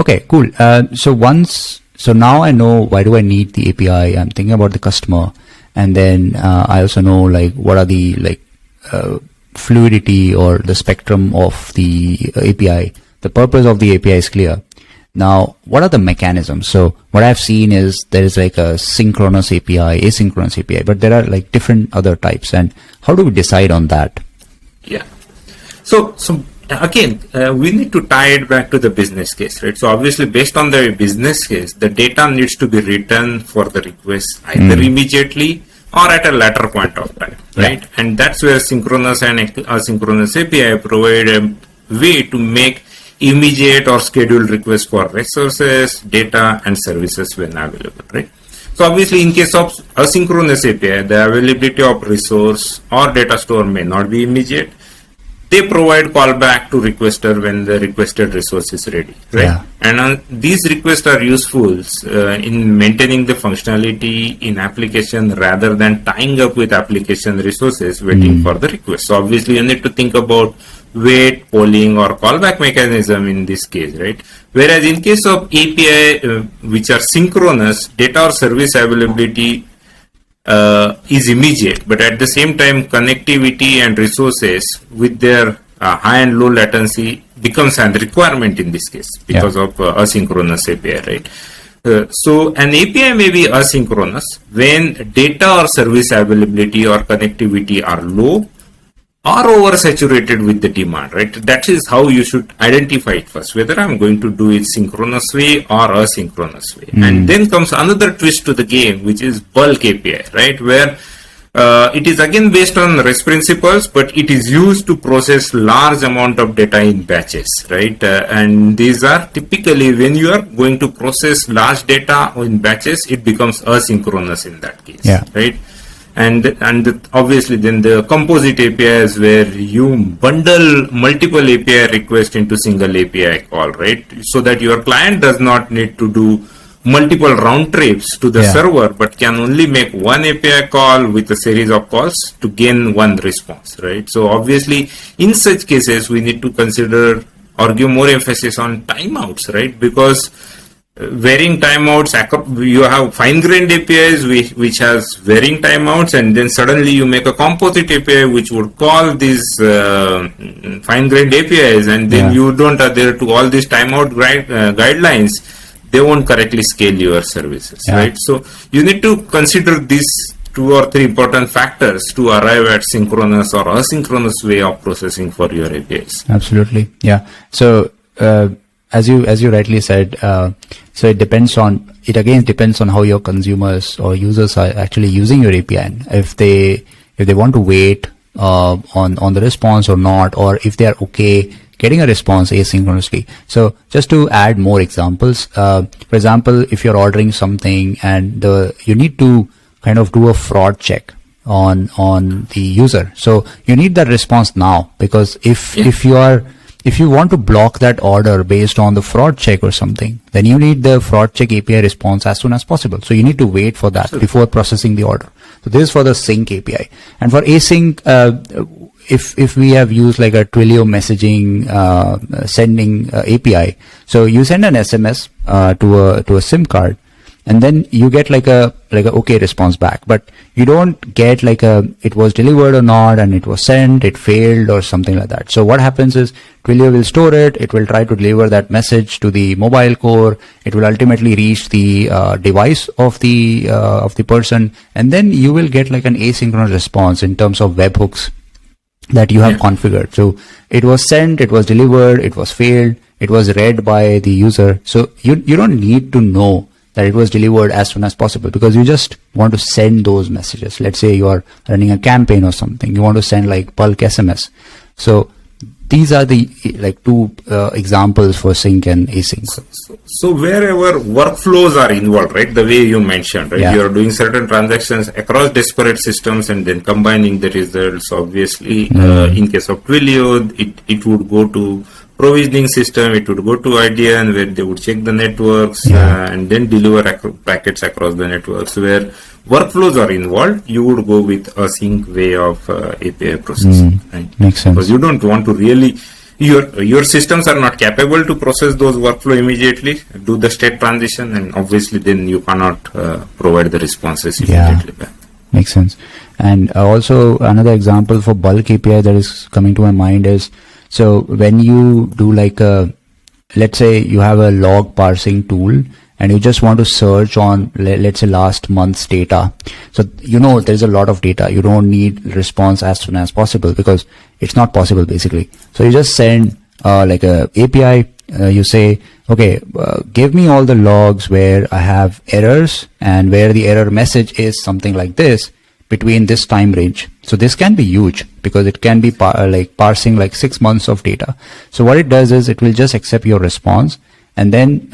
Okay, cool. So now I know why do I need the API. I'm thinking about the customer, and then I also know like what are the fluidity or the spectrum of the API. The purpose of the API is clear. Now, what are the mechanisms? So what I've seen is there is like a synchronous API, asynchronous API, but there are like different other types. And how do we decide on that? Yeah. So again, we need to tie it back to the business case, right? So obviously, based on the business case, the data needs to be written for the request either immediately or at a later point of time, right? Yeah. And that's where synchronous and asynchronous API provide a way to make immediate or scheduled requests for resources, data, and services when available, right? So obviously, in case of asynchronous API, the availability of resource or data store may not be immediate. They provide callback to requester when the requested resource is ready, right? Yeah. And these requests are useful in maintaining the functionality in application rather than tying up with application resources waiting for the request. So obviously, you need to think about wait, polling, or callback mechanism in this case, right? Whereas in case of API, which are synchronous, data or service availability is immediate, but at the same time, connectivity and resources with their high and low latency becomes a requirement in this case because of asynchronous API, right? So an API may be asynchronous when data or service availability or connectivity are low or oversaturated with the demand, right? That is how you should identify it first, whether I'm going to do it synchronous way or asynchronous way. And then comes another twist to the game, which is bulk API, right? Where it is again based on REST principles, but it is used to process large amount of data in batches, right? And these are typically when you are going to process large data in batches, it becomes asynchronous in that case, right? And obviously then the composite APIs where you bundle multiple API requests into single API call, right? So that your client does not need to do multiple round trips to the server, but can only make one API call with a series of calls to gain one response, right? So obviously in such cases, we need to consider or give more emphasis on timeouts, right? Because varying timeouts, you have fine-grained APIs which has varying timeouts, and then suddenly you make a composite API which would call these fine-grained APIs, and then you don't adhere to all these timeout guidelines. They won't correctly scale your services, right? So you need to consider these 2 or 3 important factors to arrive at synchronous or asynchronous way of processing for your APIs. Absolutely, yeah. So as you rightly said, so it depends on how your consumers or users are actually using your API. If they want to wait on the response or not, or if they are okay getting a response asynchronously. So just to add more examples, for example, if you're ordering something and you need to kind of do a fraud check on the user, so you need that response now, because if you want to block that order based on the fraud check or something, then you need the fraud check API response as soon as possible. So you need to wait for that before processing the order. So this is for the sync API. And for async, if we have used like a Twilio messaging sending API, so you send an SMS to a SIM card, and then you get like a okay response back, but you don't get like it was delivered or not, and it was sent, it failed or something like that. So what happens is Twilio will store it, it will try to deliver that message to the mobile core, it will ultimately reach the device of the person, and then you will get like an asynchronous response in terms of webhooks that you have configured. So it was sent, it was delivered, it was failed, it was read by the user. So you don't need to know that it was delivered as soon as possible, because you just want to send those messages. Let's say you are running a campaign or something, you want to send like bulk SMS. So these are the like 2 examples for sync and async. So wherever workflows are involved, right, the way you mentioned, right, you are doing certain transactions across disparate systems and then combining the results. Obviously, in case of Twilio, it would go to provisioning system, it would go to IDN where they would check the networks and then deliver packets across the networks. Where workflows are involved, you would go with async way of API processing. Right? Makes sense. Because you don't want to really your systems are not capable to process those workflow immediately, do the state transition, and obviously then you cannot provide the responses immediately back. Makes sense. And also another example for bulk API that is coming to my mind is, so when you do like let's say you have a log parsing tool and you just want to search on, let's say, last month's data. So, there's a lot of data. You don't need response as soon as possible because it's not possible basically. So you just send like a API, you say, okay, give me all the logs where I have errors and where the error message is something like this between this time range. So this can be huge because it can be parsing like 6 months of data. So what it does is it will just accept your response and then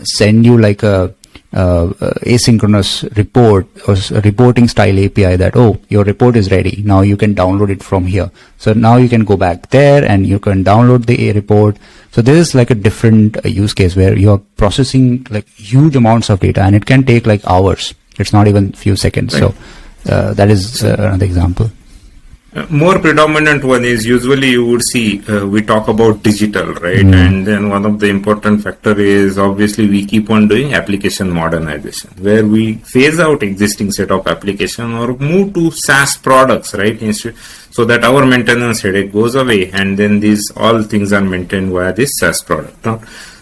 send you like a asynchronous report or reporting style API that, oh, your report is ready. Now you can download it from here. So now you can go back there and you can download the report. So this is like a different use case where you are processing like huge amounts of data and it can take like hours. It's not even a few seconds. Right. So that is another example. More predominant one is usually you would see we talk about digital, right? And then one of the important factor is obviously we keep on doing application modernization where we phase out existing set of application or move to SaaS products, right? Instead, so that our maintenance headache goes away and then these all things are maintained via this SaaS product.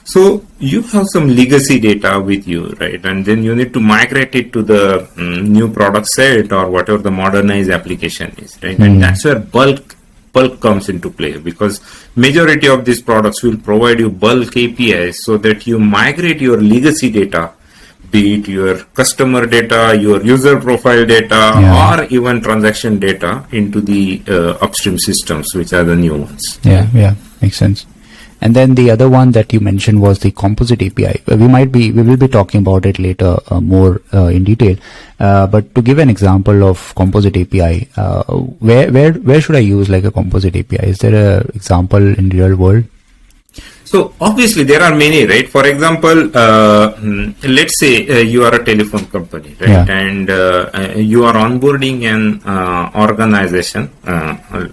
So you have some legacy data with you, right? And then you need to migrate it to the new product set or whatever the modernized application is, right? And that's where bulk comes into play because majority of these products will provide you bulk APIs so that you migrate your legacy data, be it your customer data, your user profile data, or even transaction data into the upstream systems, which are the new ones. Yeah, makes sense. And then the other one that you mentioned was the Composite API. We will be talking about it later more in detail. But to give an example of Composite API, where should I use like a Composite API? Is there an example in real world? So obviously there are many, right? For example, let's say you are a telephone company, right? And you are onboarding an organization.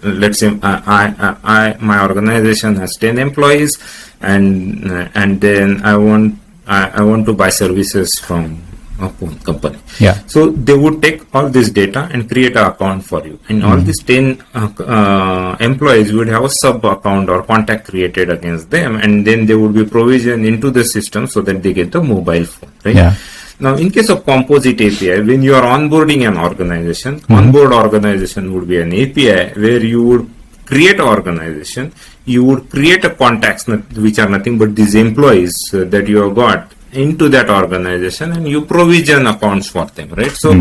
Let's say my organization has 10 employees, and then I want to buy services from a company. So they would take all this data and create an account for you, and all these 10 employees would have a sub account or contact created against them, and then they would be provisioned into the system so that they get the mobile phone, right? Now in case of Composite API, when you are onboarding an organization, onboard organization would be an API where you would create an organization, you would create a contacts which are nothing but these employees that you have got into that organization, and you provision accounts for them, right? So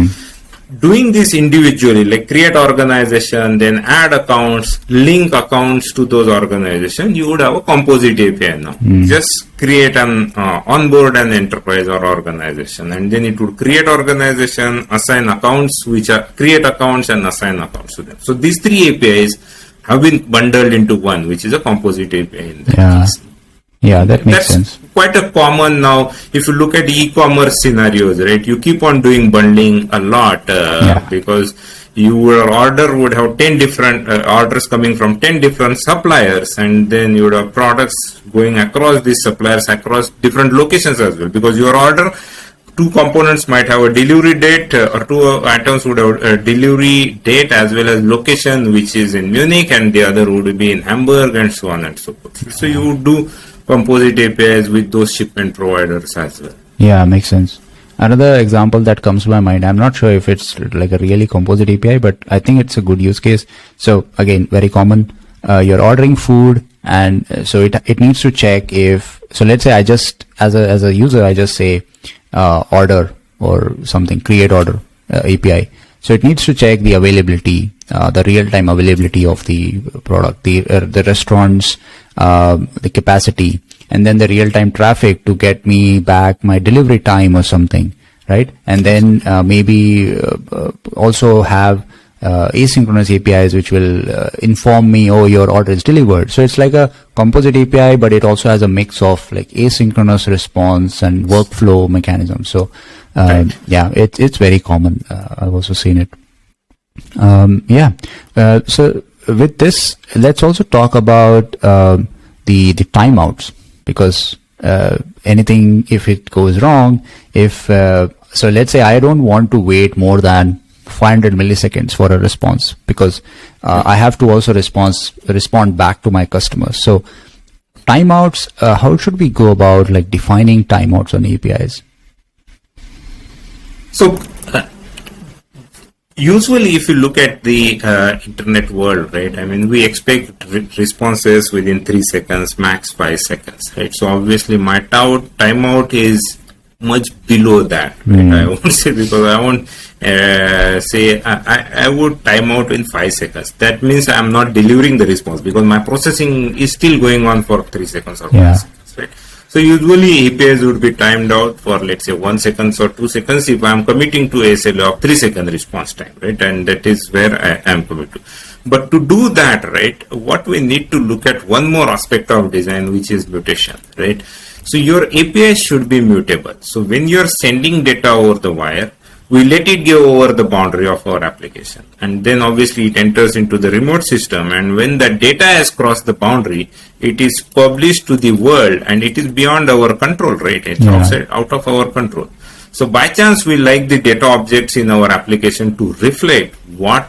doing this individually, like create organization, then add accounts, link accounts to those organizations, you would have a Composite API now. Just create an onboard an enterprise or organization, and then it would create organization, assign accounts, which are create accounts and assign accounts to them. So these three APIs have been bundled into one, which is a Composite API in that case. Yeah, that makes sense. Quite a common now. If you look at e-commerce scenarios, right, you keep on doing bundling a lot because your order would have 10 different orders coming from 10 different suppliers, and then you would have products going across these suppliers across different locations as well, because your order, two components might have a delivery date or two items would have a delivery date as well as location, which is in Munich, and the other would be in Hamburg, and so on and so forth. So you would do Composite APIs with those shipment providers as well. Yeah, makes sense. Another example that comes to my mind, I'm not sure if it's like a really Composite API, but I think it's a good use case. So again, very common. You're ordering food, and so it needs to check if, so let's say I just, as a user, I just say order or something, create order API. So it needs to check the availability, the real-time availability of the product, the restaurants, the capacity, and then the real-time traffic to get me back my delivery time or something, right? And then maybe also have asynchronous APIs which will inform me, oh, your order is delivered. So it's like a Composite API, but it also has a mix of like asynchronous response and workflow mechanisms. So it's very common. I've also seen it. So with this, let's also talk about the timeouts, because anything, if it goes wrong, so let's say I don't want to wait more than 500 milliseconds for a response, because I have to also respond back to my customers. So timeouts, how should we go about like defining timeouts on APIs? So usually if you look at the internet world, right, I mean, we expect responses within 3 seconds, max 5 seconds, right? So obviously my timeout is much below that, right? I won't say, because I won't say I would time out in 5 seconds. That means I'm not delivering the response, because my processing is still going on for 3 seconds or 5 seconds, right? So usually APIs would be timed out for, let's say, 1 second or 2 seconds if I'm committing to a SLA of 3 second response time, right? And that is where I am committed to. But to do that, right, what we need to look at one more aspect of design, which is mutation, right? So your API should be mutable. So when you're sending data over the wire, we let it go over the boundary of our application, and then obviously it enters into the remote system, and when the data has crossed the boundary, it is published to the world, and it is beyond our control, right? It's out of our control. So by chance we like the data objects in our application to reflect what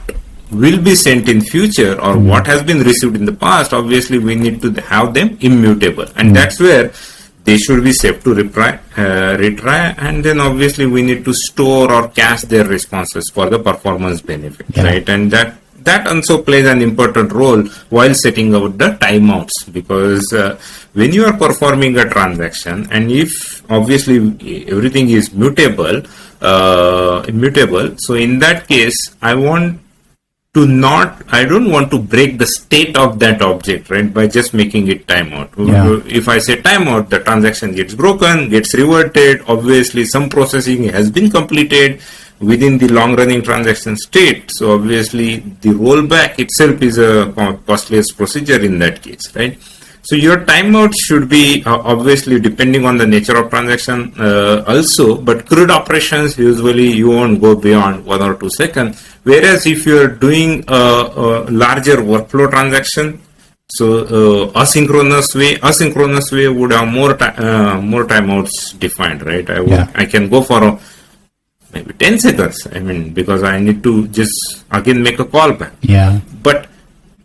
will be sent in future or what has been received in the past. Obviously we need to have them immutable, and that's where they should be safe to retry, and then obviously we need to store or cache their responses for the performance benefit, right? And that also plays an important role while setting out the timeouts, because when you are performing a transaction, and if obviously everything is immutable, so in that case I don't want to break the state of that object, right, by just making it timeout. If I say timeout, the transaction gets broken, gets reverted. Obviously, some processing has been completed within the long-running transaction state. So obviously, the rollback itself is a costliest procedure in that case, right? So your timeout should be obviously depending on the nature of transaction also, but CRUD operations usually you won't go beyond 1 or 2 seconds. Whereas if you are doing a larger workflow transaction, so asynchronous way would have more timeouts defined, right? I can go for maybe 10 seconds. I mean, because I need to just again make a callback. But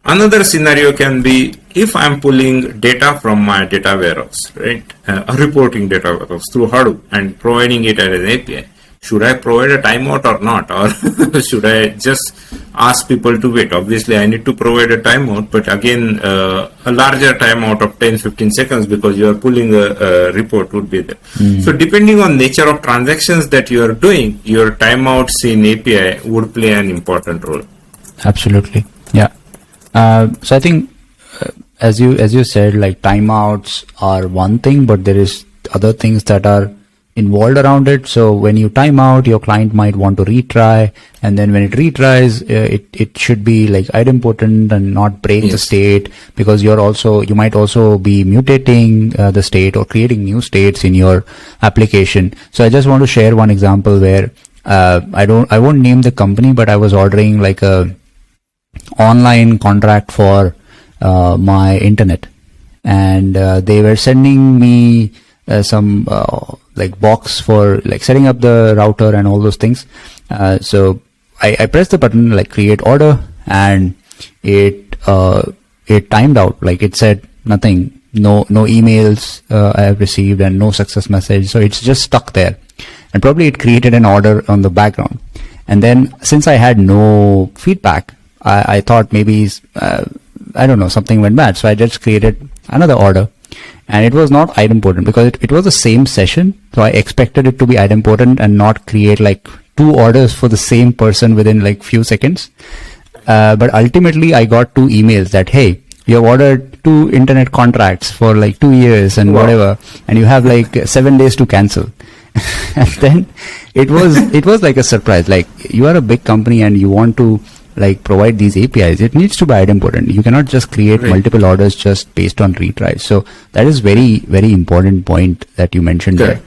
another scenario can be if I'm pulling data from my data warehouse, right? A reporting data warehouse through Hadoop and providing it as an API. Should I provide a timeout or not? Or should I just ask people to wait? Obviously, I need to provide a timeout, but again, a larger timeout of 10-15 seconds because you are pulling a report would be there. So depending on nature of transactions that you are doing, your timeouts in API would play an important role. Absolutely. Yeah. So I think, as you said, like timeouts are one thing, but there is other things that are involved around it. So when you time out, your client might want to retry, and then when it retries, it should be like idempotent and not break the state, because you might also be mutating the state or creating new states in your application. So I just want to share one example where I won't name the company, but I was ordering like a online contract for my internet, and they were sending me some like box for like setting up the router and all those things. So I pressed the button like create order, and it timed out. Like it said nothing, no emails I have received and no success message. So it's just stuck there, and probably it created an order on the background. And then since I had no feedback, I thought maybe I don't know, something went bad. So I just created another order, and it was not idempotent because it was the same session. So I expected it to be idempotent and not create like 2 orders for the same person within like few seconds. But ultimately I got 2 emails that, hey, you have ordered 2 internet contracts for like 2 years and whatever, and you have like 7 days to cancel. And then it was like a surprise. Like, you are a big company and you want to like provide these APIs, it needs to be idempotent. You cannot just create multiple orders just based on retries. So that is very, very important point that you mentioned there.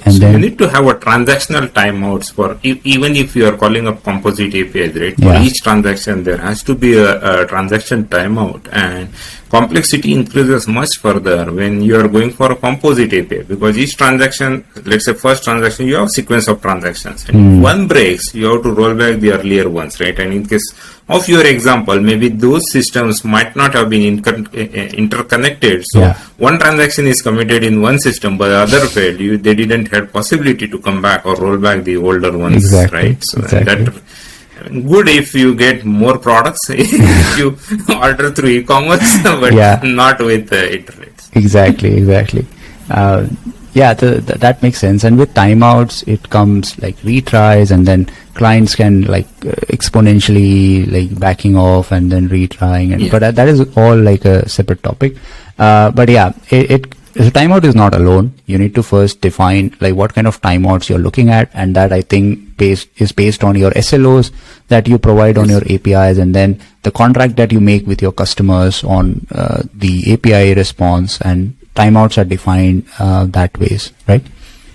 And so then you need to have a transactional timeouts for even if you are calling up composite APIs, right? For each transaction, there has to be a transaction timeout, and complexity increases much further when you are going for a composite API, because each transaction, let's say first transaction, you have a sequence of transactions, and if one breaks, you have to roll back the earlier ones, right? And in case of your example, maybe those systems might not have been interconnected. So one transaction is committed in one system, but the other failed. They didn't have possibility to come back or roll back the older ones, right? So that good if you get more products if you order through e-commerce, but not with iterates. Exactly. That makes sense. And with timeouts, it comes like retries, and then clients can like exponentially like backing off and then retrying. And but that is all like a separate topic. But the timeout is not alone. You need to first define like what kind of timeouts you're looking at, and that I think is based on your SLOs that you provide on your APIs, and then the contract that you make with your customers on the API response, and timeouts are defined that ways, right?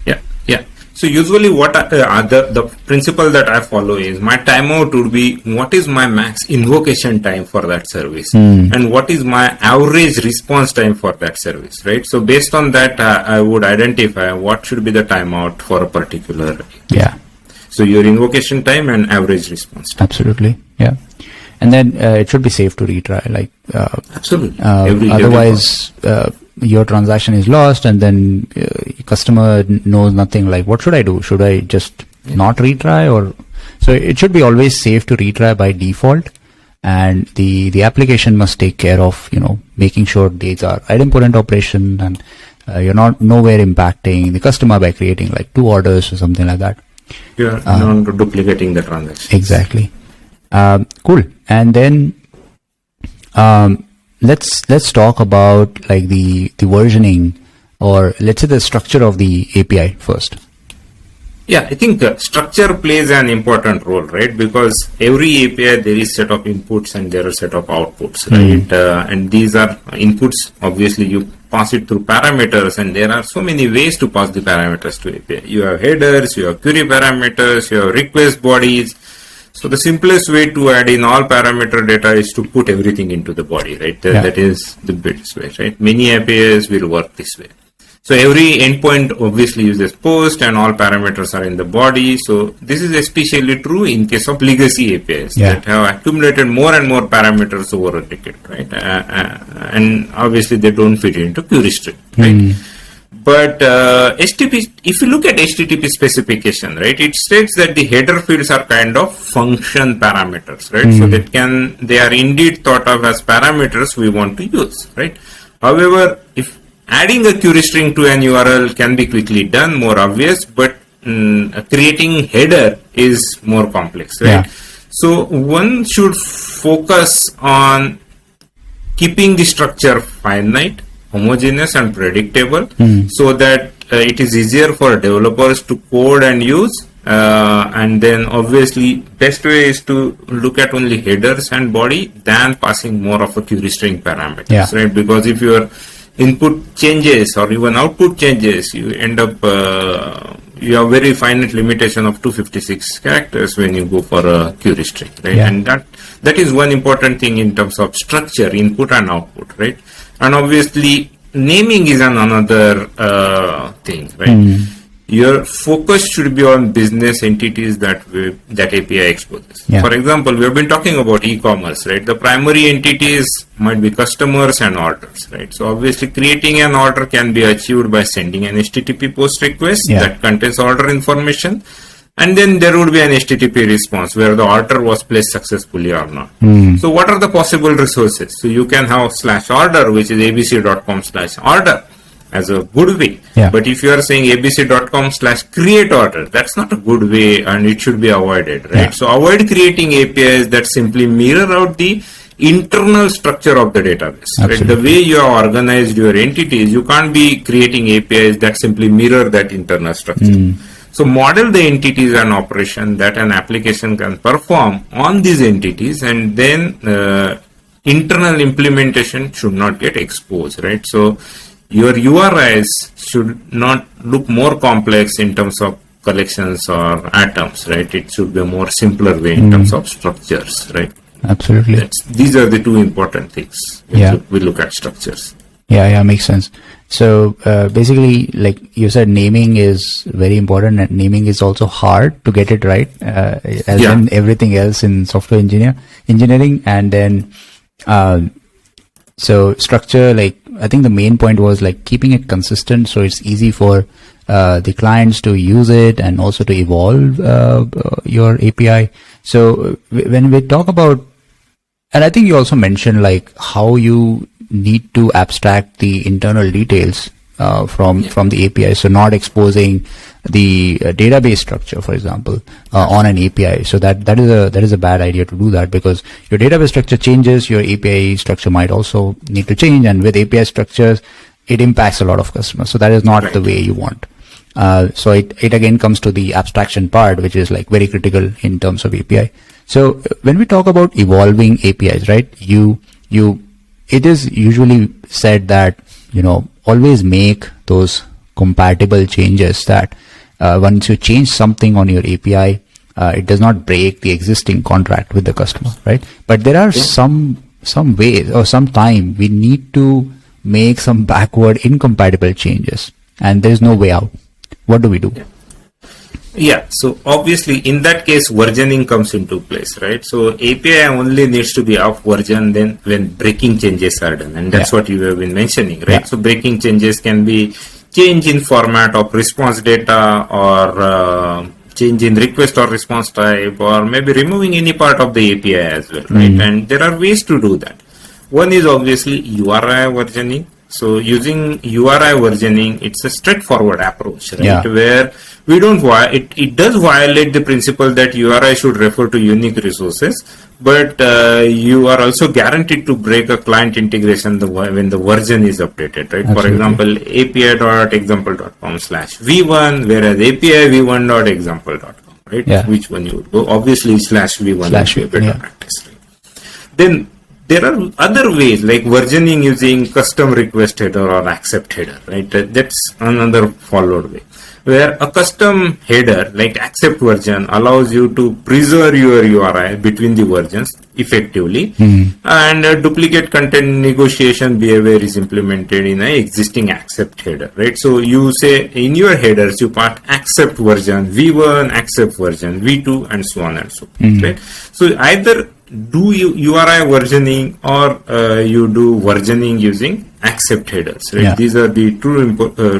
Yeah. So usually what the principle that I follow is my timeout would be what is my max invocation time for that service and what is my average response time for that service, right? So based on that, I would identify what should be the timeout for a particular. So your invocation time and average response time. Absolutely. Yeah. And then it should be safe to retry, like absolutely. Otherwise your transaction is lost, and then customer knows nothing, like what should I do? Should I just not retry? Or so it should be always safe to retry by default, and the application must take care of making sure these are idempotent operation, and you're nowhere impacting the customer by creating like 2 orders or something like that. You're not duplicating the transaction. Exactly. Cool. And then let's talk about like the versioning, or let's say the structure of the API first. Yeah, I think structure plays an important role, right? Because every API, there is set of inputs and there are set of outputs, right? And these are inputs, obviously you pass it through parameters, and there are so many ways to pass the parameters to API. You have headers, you have query parameters, you have request bodies. So the simplest way to add in all parameter data is to put everything into the body, right? That is the best way, right? Many APIs will work this way. So every endpoint obviously uses post, and all parameters are in the body. So this is especially true in case of legacy APIs that have accumulated more and more parameters over a decade, right? And obviously they don't fit into query string, right? But HTTP, if you look at HTTP specification, right, it states that the header fields are kind of function parameters, right? So they are indeed thought of as parameters we want to use, right? However, if adding a query string to an URL can be quickly done, more obvious, but creating header is more complex, right? So one should focus on keeping the structure finite, homogeneous and predictable, so that it is easier for developers to code and use. And then obviously best way is to look at only headers and body than passing more of a query string parameters, right? Because if your input changes or even output changes, you end up you have very finite limitation of 256 characters when you go for a query string, right? And that is one important thing in terms of structure, input and output, right? And obviously naming is another thing, right? Your focus should be on business entities that API exposes. For example, we have been talking about e-commerce, right? The primary entities might be customers and orders, right? So obviously creating an order can be achieved by sending an HTTP post request that contains order information. And then there would be an HTTP response where the order was placed successfully or not. So what are the possible resources? So you can have /order, which is abc.com/order as a good way. But if you are saying abc.com/create order, that's not a good way and it should be avoided, right? So avoid creating APIs that simply mirror out the internal structure of the database, right? The way you have organized your entities, you can't be creating APIs that simply mirror that internal structure. So model the entities and operation that an application can perform on these entities, and then internal implementation should not get exposed, right? So your URIs should not look more complex in terms of collections or atoms, right? It should be a more simpler way in terms of structures, right? Absolutely. These are the two important things. We look at structures. Yeah, makes sense. So basically, like you said, naming is very important, and naming is also hard to get it right, as in everything else in software engineering. And then, so structure, like I think the main point was like keeping it consistent, so it's easy for the clients to use it and also to evolve your API. So when we talk about, and I think you also mentioned like how you need to abstract the internal details from the API, so not exposing the database structure, for example, on an API. So that is a bad idea to do that, because your database structure changes, your API structure might also need to change, and with API structures, it impacts a lot of customers. So that is not the way you want. So it again comes to the abstraction part, which is like very critical in terms of API. So when we talk about evolving APIs, right, it is usually said that, always make those compatible changes, that once you change something on your API, it does not break the existing contract with the customer, right? But there are some ways or some time we need to make some backward incompatible changes, and there is no way out. What do we do? Yeah, so obviously in that case versioning comes into place, right? So API only needs to be up version then when breaking changes are done, and that's what you have been mentioning, right? So breaking changes can be change in format of response data, or change in request or response type, or maybe removing any part of the API as well, right? And there are ways to do that. One is obviously URI versioning. So using URI versioning, it's a straightforward approach, right? Where we don't it does violate the principle that URI should refer to unique resources, but you are also guaranteed to break a client integration when the version is updated, right? Absolutely. For example, api.example.com/v1, whereas API v1.example.com, right? Yeah. Which one you would go? Obviously /v1 would be a better practice, right? Then there are other ways like versioning using custom request header or accept header, right? That's another followed way, where a custom header like accept version allows you to preserve your URI between the versions effectively, and duplicate content negotiation behavior is implemented in an existing accept header, right? So you say in your headers you part accept version v1, accept version v2, and so on and so forth, right? So either do you URI versioning or you do versioning using accept headers, right? These are the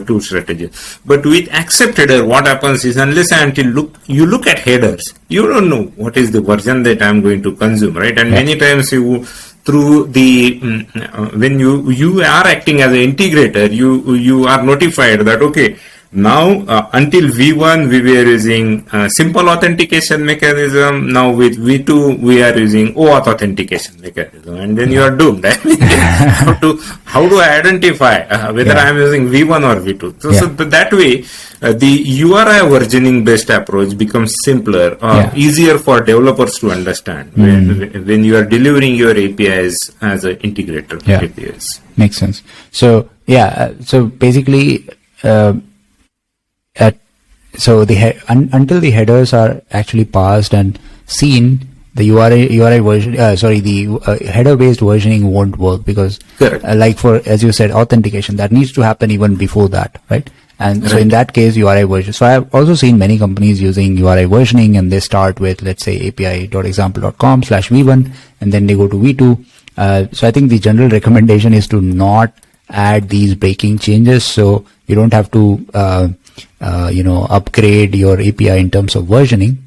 two strategies. But with accept header, what happens is unless and until you look at headers, you don't know what is the version that I'm going to consume, right? And many times through the when you are acting as an integrator, you are notified that okay, now until V1 we were using simple authentication mechanism. Now with V2 we are using OAuth authentication mechanism, and then you are doomed. How do I identify whether I am using V1 or V2? So that way the URI versioning based approach becomes simpler, easier for developers to understand when you are delivering your APIs as an integrator. APIs. Makes sense. So so basically. Until the headers are actually passed and seen, the URI version, the header-based versioning won't work, because, like as you said, authentication that needs to happen even before that, right? And so in that case, URI version. So I have also seen many companies using URI versioning, and they start with, let's say, api.example.com/v1, and then they go to v2. So I think the general recommendation is to not add these breaking changes, so you don't have to upgrade your API in terms of versioning.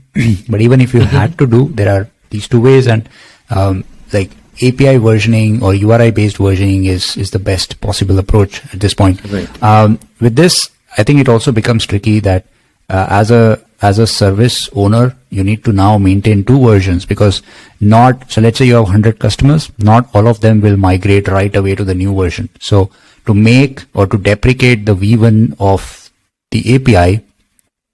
But even if you had to do, there are these two ways, and like API versioning or URI based versioning is the best possible approach at this point. With this, I think it also becomes tricky that as a service owner, you need to now maintain two versions, because so let's say you have 100 customers, not all of them will migrate right away to the new version. So to make or to deprecate the V1 of the API,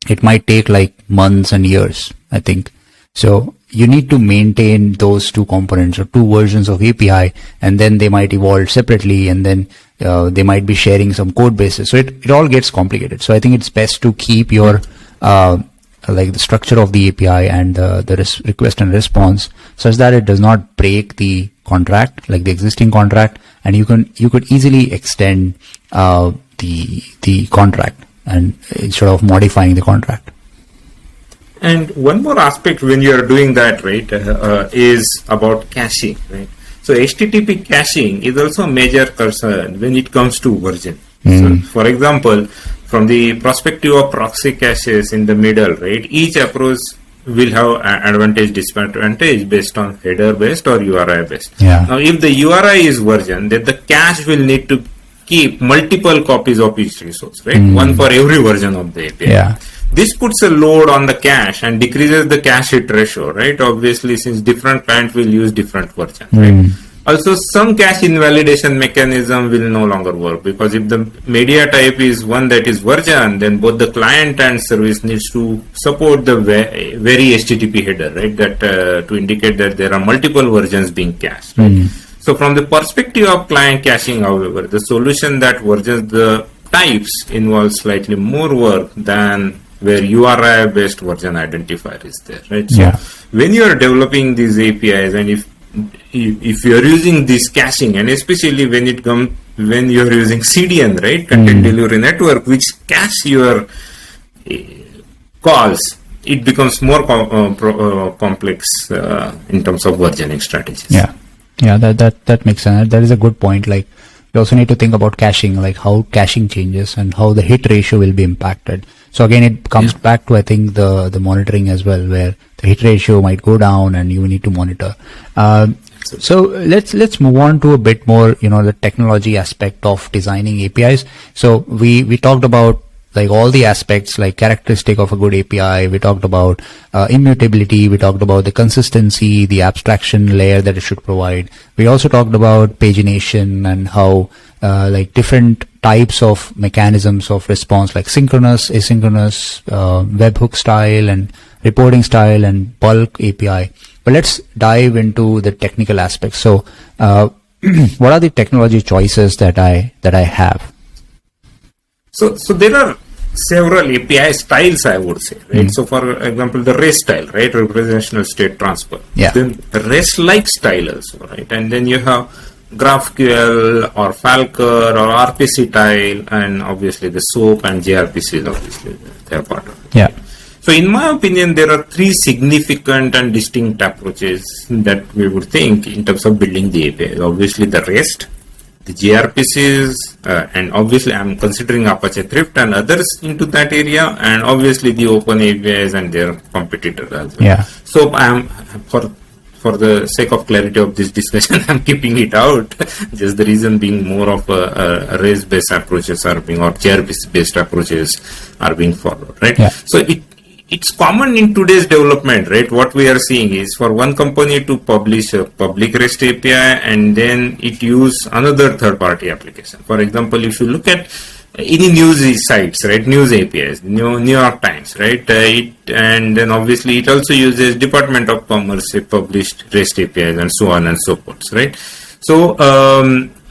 it might take like months and years, I think. So you need to maintain those two components or two versions of API, and then they might evolve separately, and then they might be sharing some code bases. So it all gets complicated. So I think it's best to keep your like the structure of the API and the request and response such that it does not break the contract, like the existing contract, and you could easily extend the contract and instead of modifying the contract. And one more aspect when you are doing that, right, is about caching, right? So HTTP caching is also a major concern when it comes to version. So, for example, from the perspective of proxy caches in the middle, right, each approach will have advantage, disadvantage based on header based or URI based. Yeah. Now, if the URI is version, then the cache will need to keep multiple copies of each resource, right? One for every version of the API. Yeah. This puts a load on the cache and decreases the cache hit ratio, right? Obviously, since different clients will use different versions, right? Also, some cache invalidation mechanism will no longer work, because if the media type is one that is version, then both the client and service needs to support the very HTTP header, right? That to indicate that there are multiple versions being cached, right? So from the perspective of client caching, however, the solution that versions the types involves slightly more work than where URI based version identifier is there, right? So when you are developing these APIs, and if you are using this caching, and especially when you are using CDN, right, content delivery network, which cache your calls, it becomes more complex in terms of versioning strategies. Yeah, that makes sense. That is a good point. Like, you also need to think about caching, like how caching changes and how the hit ratio will be impacted. So again, it comes back to, I think, the monitoring as well, where the hit ratio might go down and you need to monitor. So let's move on to a bit more, the technology aspect of designing APIs. So we talked about like all the aspects, like characteristic of a good API. We talked about immutability. We talked about the consistency, the abstraction layer that it should provide. We also talked about pagination and how like different types of mechanisms of response, like synchronous, asynchronous, webhook style and reporting style and bulk API. But let's dive into the technical aspects. So what are the technology choices that I have? So there are several API styles, I would say, right? So for example, the REST style, right? Representational state transfer. Then REST-like style also, right? And then you have GraphQL or Falcor or RPC style, and obviously the SOAP and gRPC is obviously they're part of it. So in my opinion, there are three significant and distinct approaches that we would think in terms of building the API. Obviously the REST, the gRPCs, and obviously I'm considering Apache Thrift and others into that area, and obviously the open APIs and their competitors as well. So I'm for the sake of clarity of this discussion, I'm keeping it out. Just the reason being more of a REST-based approaches are being, or gRPC-based approaches are being followed, right? So it's common in today's development, right? What we are seeing is for one company to publish a public REST API and then it use another third-party application. For example, if you look at any news sites, right? News APIs, New York Times, right? And then obviously it also uses Department of Commerce published REST APIs and so on and so forth, right? So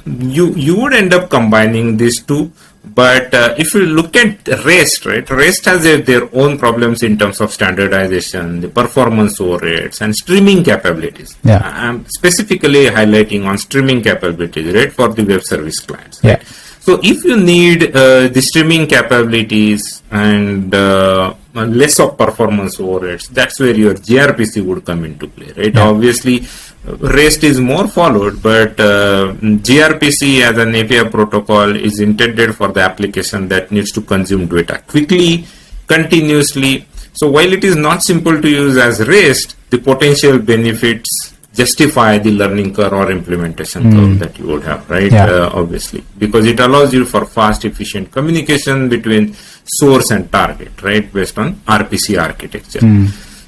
you would end up combining these two. But if you look at REST, right, REST has their own problems in terms of standardization, the performance overrates, and streaming capabilities. I'm specifically highlighting on streaming capabilities, right, for the web service clients. Right? So if you need the streaming capabilities and less of performance overrates, that's where your gRPC would come into play, right? Obviously, REST is more followed, but gRPC as an API protocol is intended for the application that needs to consume data quickly, continuously. So while it is not simple to use as REST, the potential benefits justify the learning curve or implementation curve that you would have, right? Obviously, because it allows you for fast, efficient communication between source and target, right? Based on RPC architecture.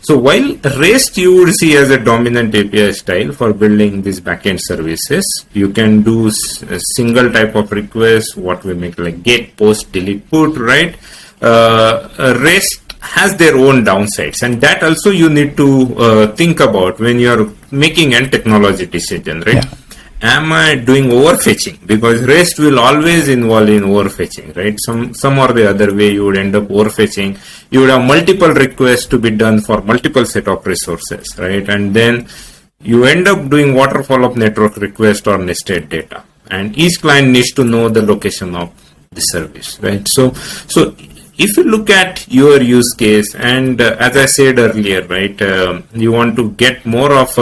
So while REST you would see as a dominant API style for building these backend services, you can do a single type of request, what we make like get, post, delete, put, right? REST has their own downsides, and that also you need to think about when you're making a technology decision, right? am I doing overfetching? Because REST will always involve in overfetching, right? Some or the other way you would end up overfetching. You would have multiple requests to be done for multiple set of resources, right? And then you end up doing waterfall of network request or nested data. And each client needs to know the location of the service, right? So if you look at your use case, and as I said earlier, right, you want to get more of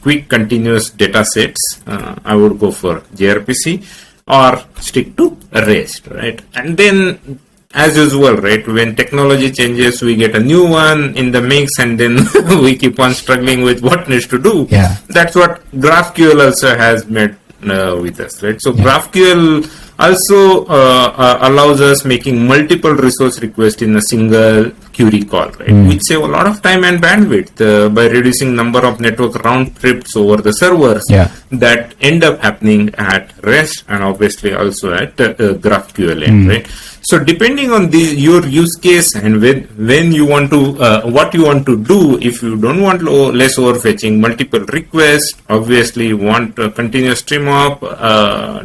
quick continuous data sets, I would go for gRPC or stick to REST, right? And then as usual, right, when technology changes, we get a new one in the mix, and then we keep on struggling with what needs to do. Yeah. That's what GraphQL also has made with us, right? So GraphQL also allows us making multiple resource requests in a single query call, right? Which save a lot of time and bandwidth by reducing number of network round trips over the servers that end up happening at REST and obviously also at GraphQL end, right? So depending on your use case and when you want to, what you want to do, if you don't want less overfetching, multiple requests, obviously you want a continuous stream of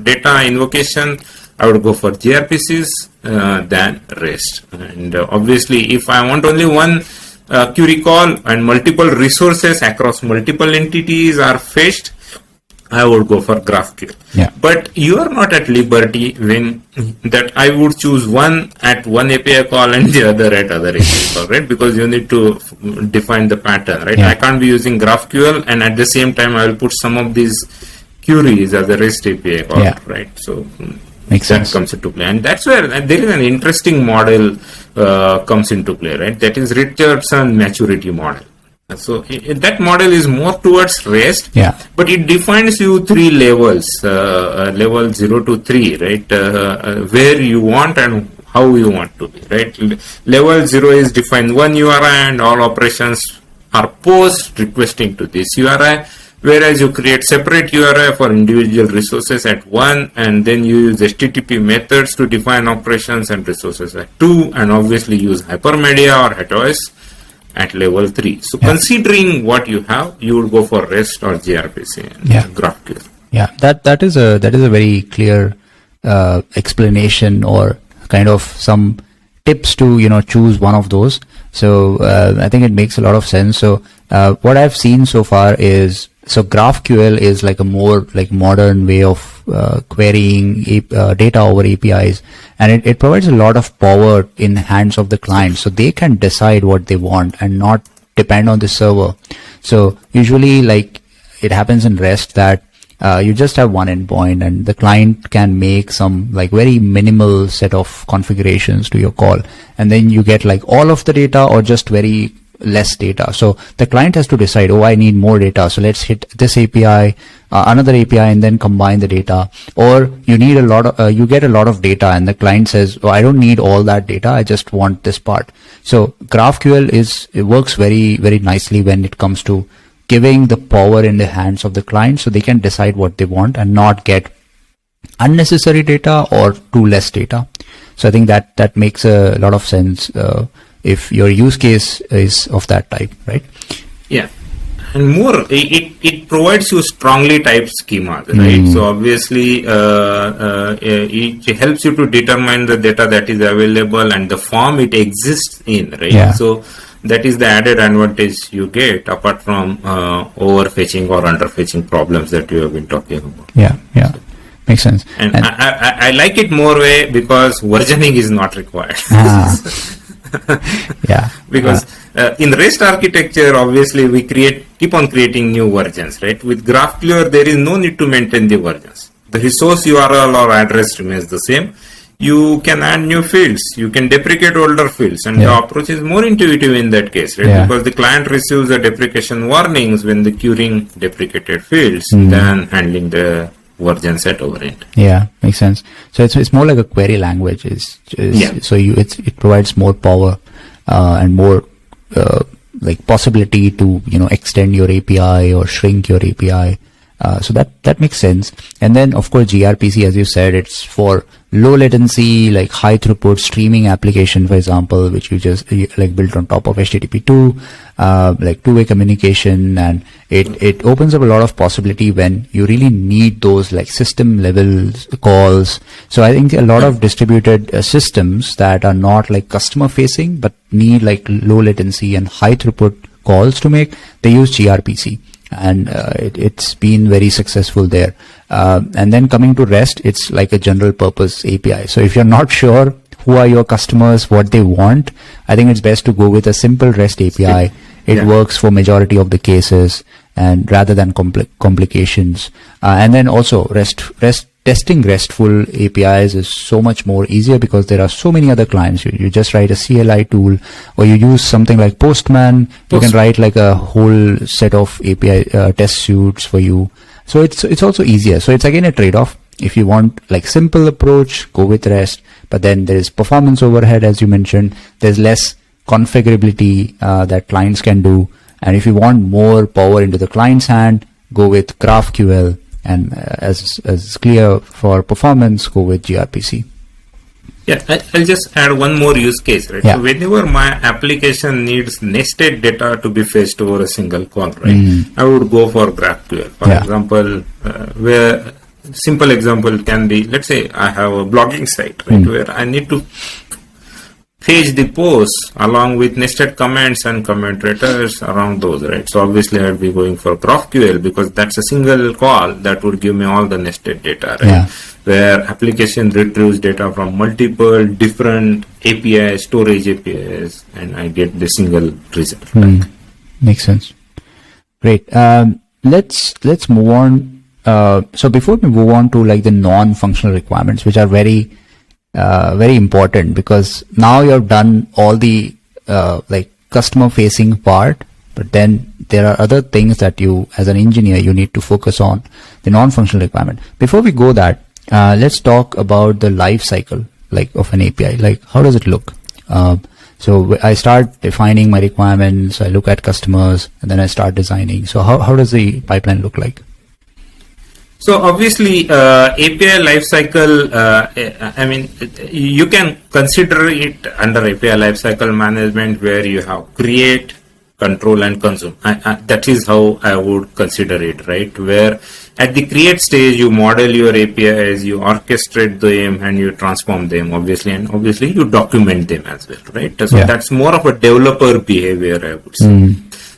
data invocation, I would go for gRPCs than REST. And obviously if I want only one query call and multiple resources across multiple entities are fetched, I would go for GraphQL. Yeah. But you are not at liberty when that I would choose one at one API call and the other at other API call, right? Because you need to define the pattern, right? Yeah. I can't be using GraphQL and at the same time I will put some of these queries as a REST API call, right? So makes sense. That comes into play, and that's where there is an interesting model comes into play, right? That is Richardson maturity model. So that model is more towards REST, but it defines you three levels, level 0 to 3, right? Where you want and how you want to be, right? Level 0 is define one URI and all operations are post requesting to this URI, whereas you create separate URI for individual resources at 1, and then you use HTTP methods to define operations and resources at 2, and obviously use hypermedia or HOS at level 3. So considering what you have, you would go for REST or gRPC and GraphQL. Yeah, that is a very clear explanation or kind of some tips to choose one of those. So I think it makes a lot of sense. So what I've seen so far is, so GraphQL is like a more like modern way of querying data over APIs, and it provides a lot of power in the hands of the client, so they can decide what they want and not depend on the server. So usually, like it happens in REST that you just have one endpoint and the client can make some like very minimal set of configurations to your call, and then you get like all of the data or just very less data. So the client has to decide, oh, I need more data, so let's hit this API, another API, and then combine the data. Or you need a lot of you get a lot of data and the client says, oh, I don't need all that data, I just want this part. So GraphQL works very, very nicely when it comes to giving the power in the hands of the client, so they can decide what they want and not get unnecessary data or too less data. So I think that makes a lot of sense if your use case is of that type, right? Yeah. And more, it provides you strongly typed schemas, right? So obviously, it helps you to determine the data that is available and the form it exists in, right? Yeah. So that is the added advantage you get apart from overfetching or underfetching problems that you have been talking about. Yeah. Makes sense. And I like it more way because versioning is not required. Because in REST architecture, obviously we keep on creating new versions, right? With GraphQL, there is no need to maintain the versions. The resource URL or address remains the same. You can add new fields. You can deprecate older fields, and the approach is more intuitive in that case, right? Because the client receives the deprecation warnings when the queuing deprecated fields than handling the version set over it. Yeah, makes sense. So it's more like a query language. So it provides more power and more like possibility to extend your API or shrink your API So that makes sense. And then of course gRPC, as you said, it's for low latency, like high throughput streaming application, for example, which you just like built on top of HTTP2, like two-way communication, and it opens up a lot of possibility when you really need those like system level calls. So I think a lot of distributed systems that are not like customer facing but need like low latency and high throughput calls to make, they use gRPC. And it's been very successful there. And then coming to REST, it's like a general purpose API. So if you're not sure who are your customers, what they want, I think it's best to go with a simple REST API. It works for majority of the cases, and rather than complications. And then also testing RESTful APIs is so much more easier because there are so many other clients. You just write a CLI tool, or you use something like Postman. You can write like a whole set of API test suites for you. So it's also easier. So it's again a trade-off. If you want like simple approach, go with REST. But then there is performance overhead, as you mentioned. There's less configurability that clients can do. And if you want more power into the client's hand, go with GraphQL. And as clear for performance, go with gRPC. Yeah, I'll just add one more use case, right? Yeah. So whenever my application needs nested data to be fetched over a single call, right, I would go for GraphQL. For example, where simple example can be, let's say I have a blogging site, right, where I need to fetch the posts along with nested comments and commentators around those, right? So obviously I'd be going for GraphQL because that's a single call that would give me all the nested data, right? Where application retrieves data from multiple different APIs, storage APIs, and I get the single result back. Makes sense. Great. Let's move on. So before we move on to like the non-functional requirements, which are very important, because now you've done all the like customer facing part, but then there are other things that you as an engineer you need to focus on, the non-functional requirement. Before we go that, let's talk about the life cycle like of an API. Like how does it look? So I start defining my requirements, I look at customers, and then I start designing. So how does the pipeline look like? So obviously, API lifecycle, I mean, you can consider it under API lifecycle management, where you have create, control, and consume. That is how I would consider it, right? Where at the create stage, you model your APIs, you orchestrate them, and you transform them, obviously, and obviously you document them as well, right? So that's more of a developer behavior, I would say.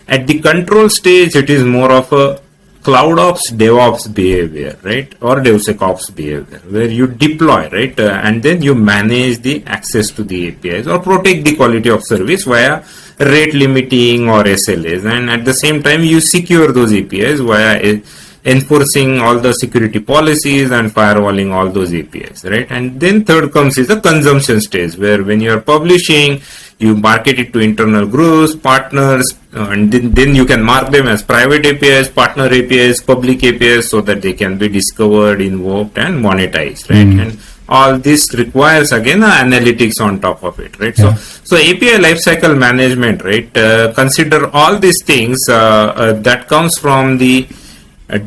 At the control stage, it is more of a Cloud Ops, DevOps behavior, right? Or DevSecOps behavior, where you deploy, right? And then you manage the access to the APIs or protect the quality of service via rate limiting or SLAs. And at the same time, you secure those APIs via enforcing all the security policies and firewalling all those APIs, right? And then third comes is the consumption stage, where when you are publishing, you market it to internal groups, partners, and then you can mark them as private APIs, partner APIs, public APIs, so that they can be discovered, invoked, and monetized, right? And all this requires again analytics on top of it, right? So API lifecycle management, right? Consider all these things that comes from the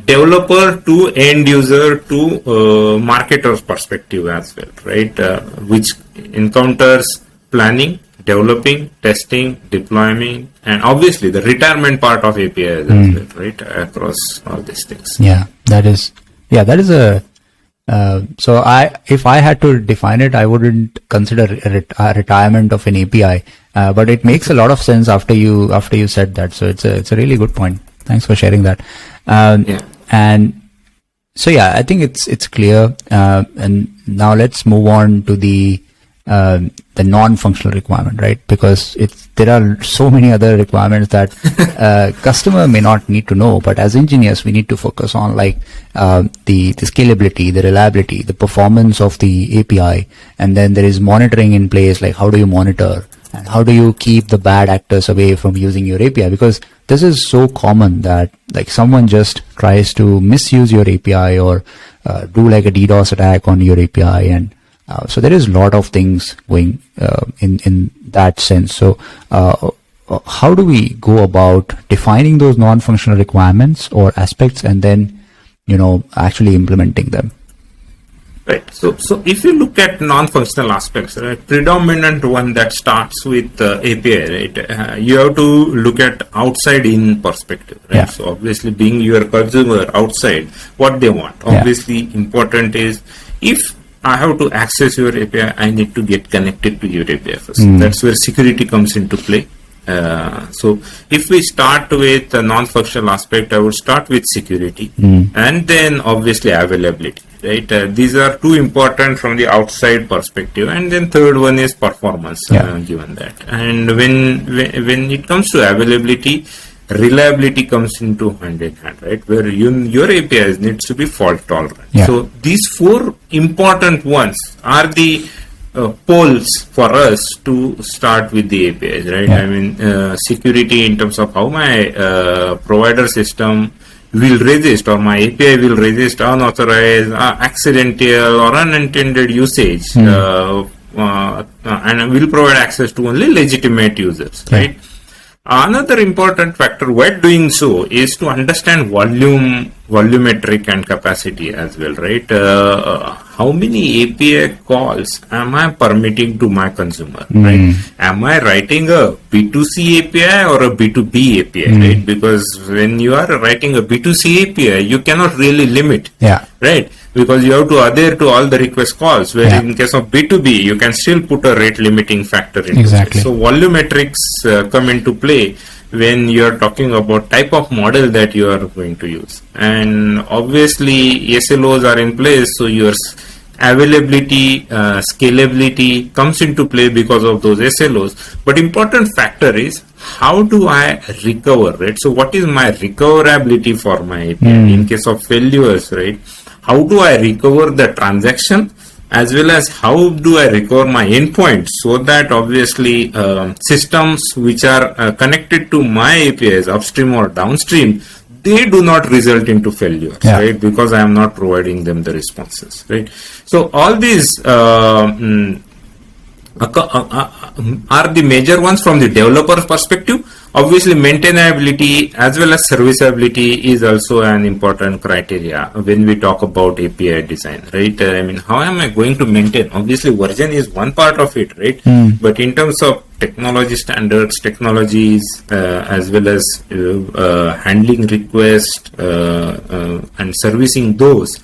developer to end user to marketer's perspective as well, right? Which encounters planning, developing, testing, deploying, and obviously the retirement part of APIs as well, right? Across all these things. That is a so if I had to define it, I wouldn't consider a retirement of an API, but it makes a lot of sense after you said that. So it's a really good point. Thanks for sharing that. And so I think it's clear. And now let's move on to the non-functional requirement, right? Because there are so many other requirements that customer may not need to know, but as engineers we need to focus on, like the scalability, the reliability, the performance of the API, and then there is monitoring in place, like how do you monitor and how do you keep the bad actors away from using your API? Because this is so common that like someone just tries to misuse your API or do like a DDoS attack on your API, and so there is a lot of things going in that sense. So how do we go about defining those non-functional requirements or aspects, and then actually implementing them. Right. So if you look at non-functional aspects, right, predominant one that starts with API, right, you have to look at outside-in perspective, right? Yeah. So obviously, being your consumer outside, what they want. Obviously, important is if I have to access your API, I need to get connected to your API first. That's where security comes into play. So if we start with the non-functional aspect, I would start with security and then obviously availability, right? These are two important from the outside perspective, and then third one is performance, given that. And when it comes to availability, reliability comes into hand in hand, right? Where your APIs needs to be fault tolerant. So these four important ones are the poles for us to start with the APIs, right? I mean, security in terms of how my provider system will resist, or my API will resist unauthorized, accidental or unintended usage, and will provide access to only legitimate users, right? Another important factor while doing so is to understand volumetric and capacity as well, right? How many API calls am I permitting to my consumer, right? Am I writing a B2C API or a B2B API, right? Because when you are writing a B2C API, you cannot really limit, right? Because you have to adhere to all the request calls, where in case of B2B, you can still put a rate limiting factor into it. So volumetrics come into play when you are talking about type of model that you are going to use. And obviously, SLOs are in place, so your availability, scalability comes into play because of those SLOs. But important factor is, how do I recover, right? So what is my recoverability for my API in case of failures, right? How do I recover the transaction, as well as how do I recover my endpoints, so that obviously systems which are connected to my APIs upstream or downstream, they do not result into failures, right? Because I am not providing them the responses, right? So all these are the major ones from the developer perspective. Obviously, maintainability as well as serviceability is also an important criteria when we talk about API design, right? I mean, how am I going to maintain? Obviously, version is one part of it, right? But in terms of technology standards, technologies, as well as handling requests and servicing those,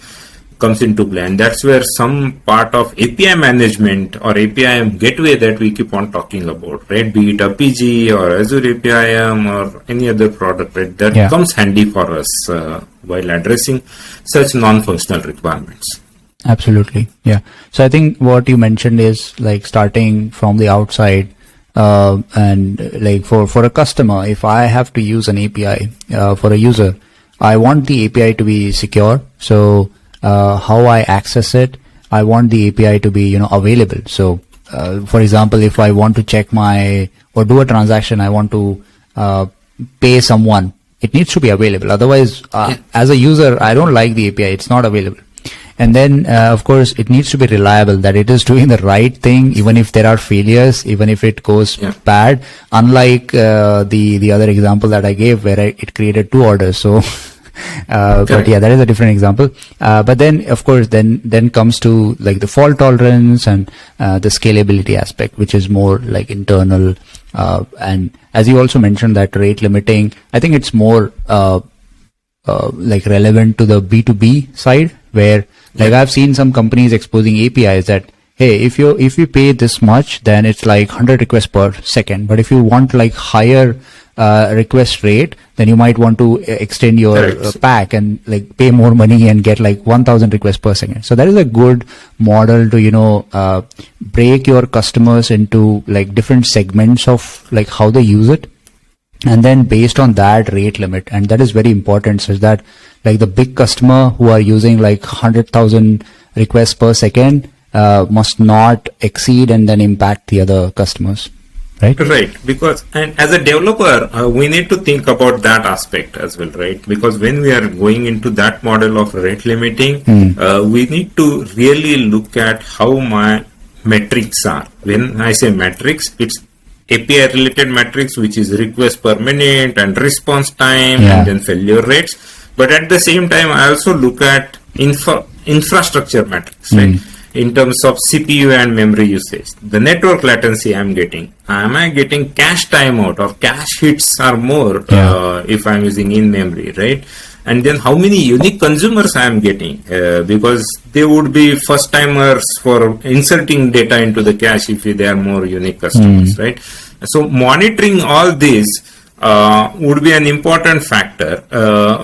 comes into play. And that's where some part of API management or API gateway that we keep on talking about, right? Be it APG or Azure APIM or any other product, right? That comes handy for us while addressing such non-functional requirements. Absolutely. Yeah. So I think what you mentioned is like starting from the outside, and like for a customer, if I have to use an API for a user, I want the API to be secure. So how I access it, I want the API to be, available. So, for example, if I want to check or do a transaction, I want to pay someone, it needs to be available. Otherwise, as a user, I don't like the API. It's not available. And then, of course, it needs to be reliable, that it is doing the right thing, even if there are failures, even if it goes bad. Unlike the other example that I gave, where it created 2 orders. So. But yeah, that is a different example. But then, of course, then comes to like the fault tolerance and the scalability aspect, which is more like internal. And as you also mentioned, that rate limiting, I think it's more like relevant to the B2B side, where like I've seen some companies exposing APIs that, hey, if you pay this much, then it's like 100 requests per second. But if you want like higher request rate, then you might want to extend your pack and like pay more money and get like 1000 requests per second. So that is a good model to, break your customers into like different segments of like how they use it. And then based on that rate limit, and that is very important, such that like the big customer who are using like 100,000 requests per second must not exceed and then impact the other customers. Right. Because, and as a developer, we need to think about that aspect as well, right? Because when we are going into that model of rate limiting, we need to really look at how my metrics are. When I say metrics, it's API related metrics, which is request per minute and response time and then failure rates. But at the same time, I also look at infrastructure metrics, right? In terms of CPU and memory usage, the network latency I'm getting, am I getting cache timeout or cache hits are more if I'm using in memory, right? And then how many unique consumers I am getting, because they would be first timers for inserting data into the cache if they are more unique customers, right? So monitoring all these would be an important factor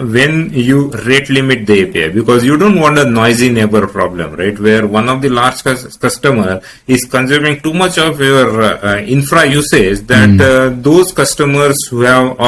when you rate limit the API, because you don't want a noisy neighbor problem, right? Where one of the large customer is consuming too much of your infra usage that those customers who have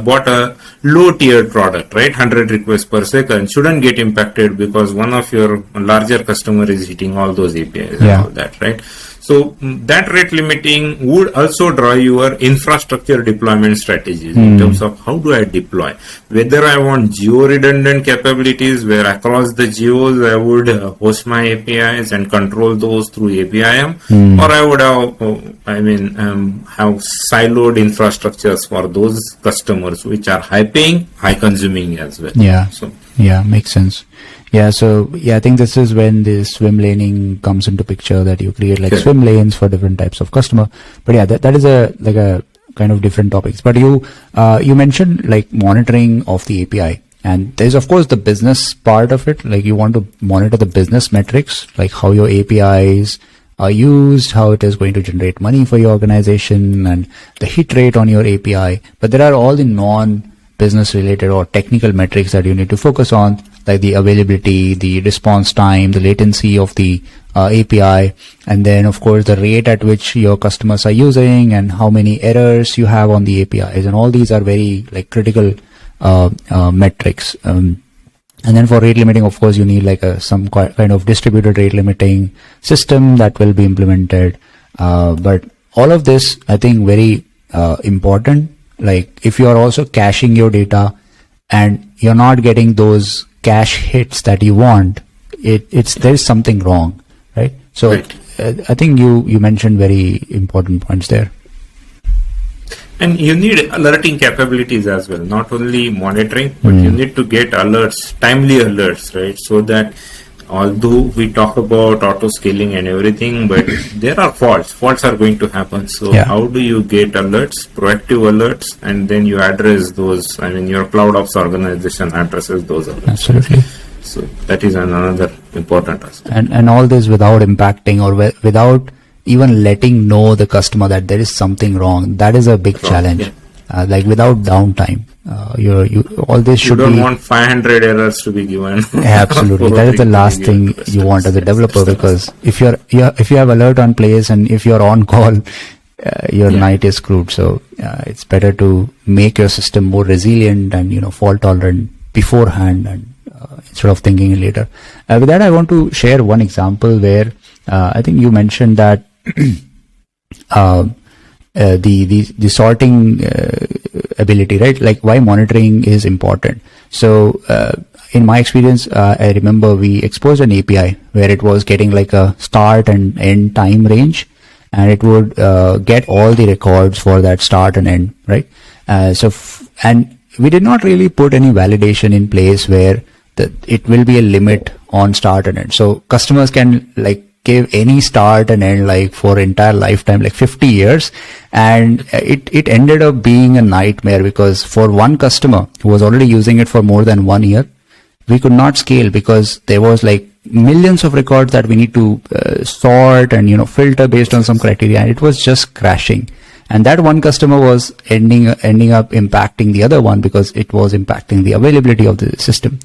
bought a low tiered product, right, 100 requests per second, shouldn't get impacted because one of your larger customer is hitting all those APIs and all that, right? So that rate limiting would also drive your infrastructure deployment strategies in terms of how do I deploy. Whether I want geo-redundant capabilities where across the geos I would host my APIs and control those through APIM, or I would have, have siloed infrastructures for those customers which are high paying, high consuming as well. Yeah, makes sense. Yeah, so I think this is when this swim laning comes into picture, that you create like swim lanes for different types of customer. But yeah, that is a kind of different topics. But you mentioned like monitoring of the API, and there's of course the business part of it. Like you want to monitor the business metrics, like how your APIs are used, how it is going to generate money for your organization, and the hit rate on your API. But there are all the non-business related or technical metrics that you need to focus on, like the availability, the response time, the latency of the API, and then of course the rate at which your customers are using and how many errors you have on the APIs, and all these are very like critical metrics. And then for rate limiting, of course, you need like some kind of distributed rate limiting system that will be implemented. But all of this, I think, very important. Like if you are also caching your data and you're not getting those cache hits that you want, there's something wrong, right? So I think you mentioned very important points there. And you need alerting capabilities as well, not only monitoring, but you need to get alerts, timely alerts, right? So that although we talk about auto scaling and everything, but there are faults are going to happen. So how do you get alerts, proactive alerts, and then you address those? I mean, your cloud ops organization addresses those alerts. Absolutely. So that is another important aspect. And all this without impacting or without even letting know the customer that there is something wrong. That is a big challenge. Like without downtime. All this should be. You don't want 500 errors to be given. Absolutely, that is the last thing you want as a developer, because if you have alert on place and if you're on call, your night is screwed. So it's better to make your system more resilient and fault tolerant beforehand, and instead of thinking later. With that, I want to share one example where I think you mentioned that the sorting ability, right? Like why monitoring is important. So in my experience, I remember we exposed an API where it was getting like a start and end time range, and it would get all the records for that start and end, right? And we did not really put any validation in place where it will be a limit on start and end. So customers can like give any start and end like for entire lifetime, like 50 years. And it ended up being a nightmare, because for one customer who was already using it for more than 1 year, we could not scale because there was like millions of records that we need to sort and filter based on some criteria, and it was just crashing. And that one customer was ending up impacting the other one because it was impacting the availability of the system.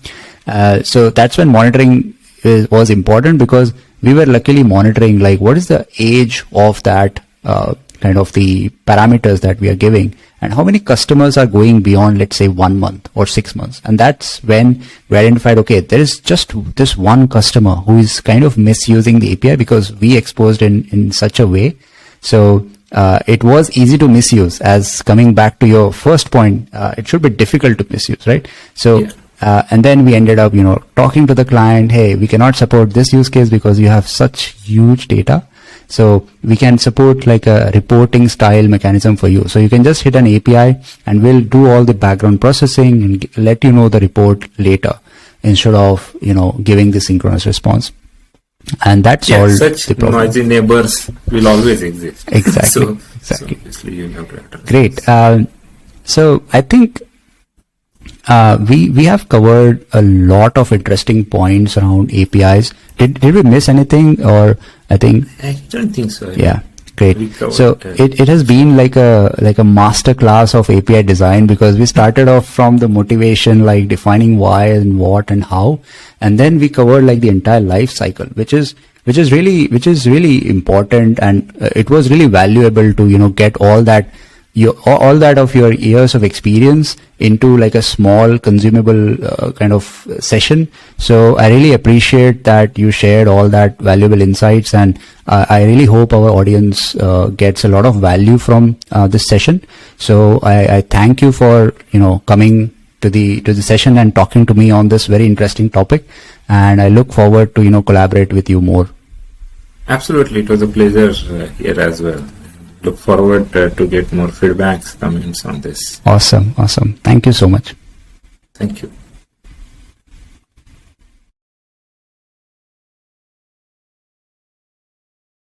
So that's when monitoring was important, because we were luckily monitoring like what is the age of that kind of the parameters that we are giving, and how many customers are going beyond, let's say, 1 month or 6 months. And that's when we identified, okay, there is just this one customer who is kind of misusing the API because we exposed in such a way. So it was easy to misuse. As coming back to your first point, it should be difficult to misuse, right? So and then we ended up talking to the client, hey, we cannot support this use case because you have such huge data. So we can support like a reporting style mechanism for you. So you can just hit an API and we'll do all the background processing and let you know the report later instead of, giving the synchronous response. And that's all. Such the problem. Noisy neighbors will always exist. Exactly. So Exactly. you have to address. Great. So I think we have covered a lot of interesting points around APIs. Did we miss anything? Or I don't think so. Yeah. Great. So it has been like a master class of API design, because we started off from the motivation, like defining why and what and how, and then we covered like the entire life cycle, which is really important, and it was really valuable to get all that of your years of experience into like a small consumable kind of session. So I really appreciate that you shared all that valuable insights, and I really hope our audience gets a lot of value from this session. So I thank you for coming to the session and talking to me on this very interesting topic, and I look forward to collaborate with you more. Absolutely, it was a pleasure here as well. Look forward to get more feedbacks, comments on this. Awesome. Thank you so much. Thank you.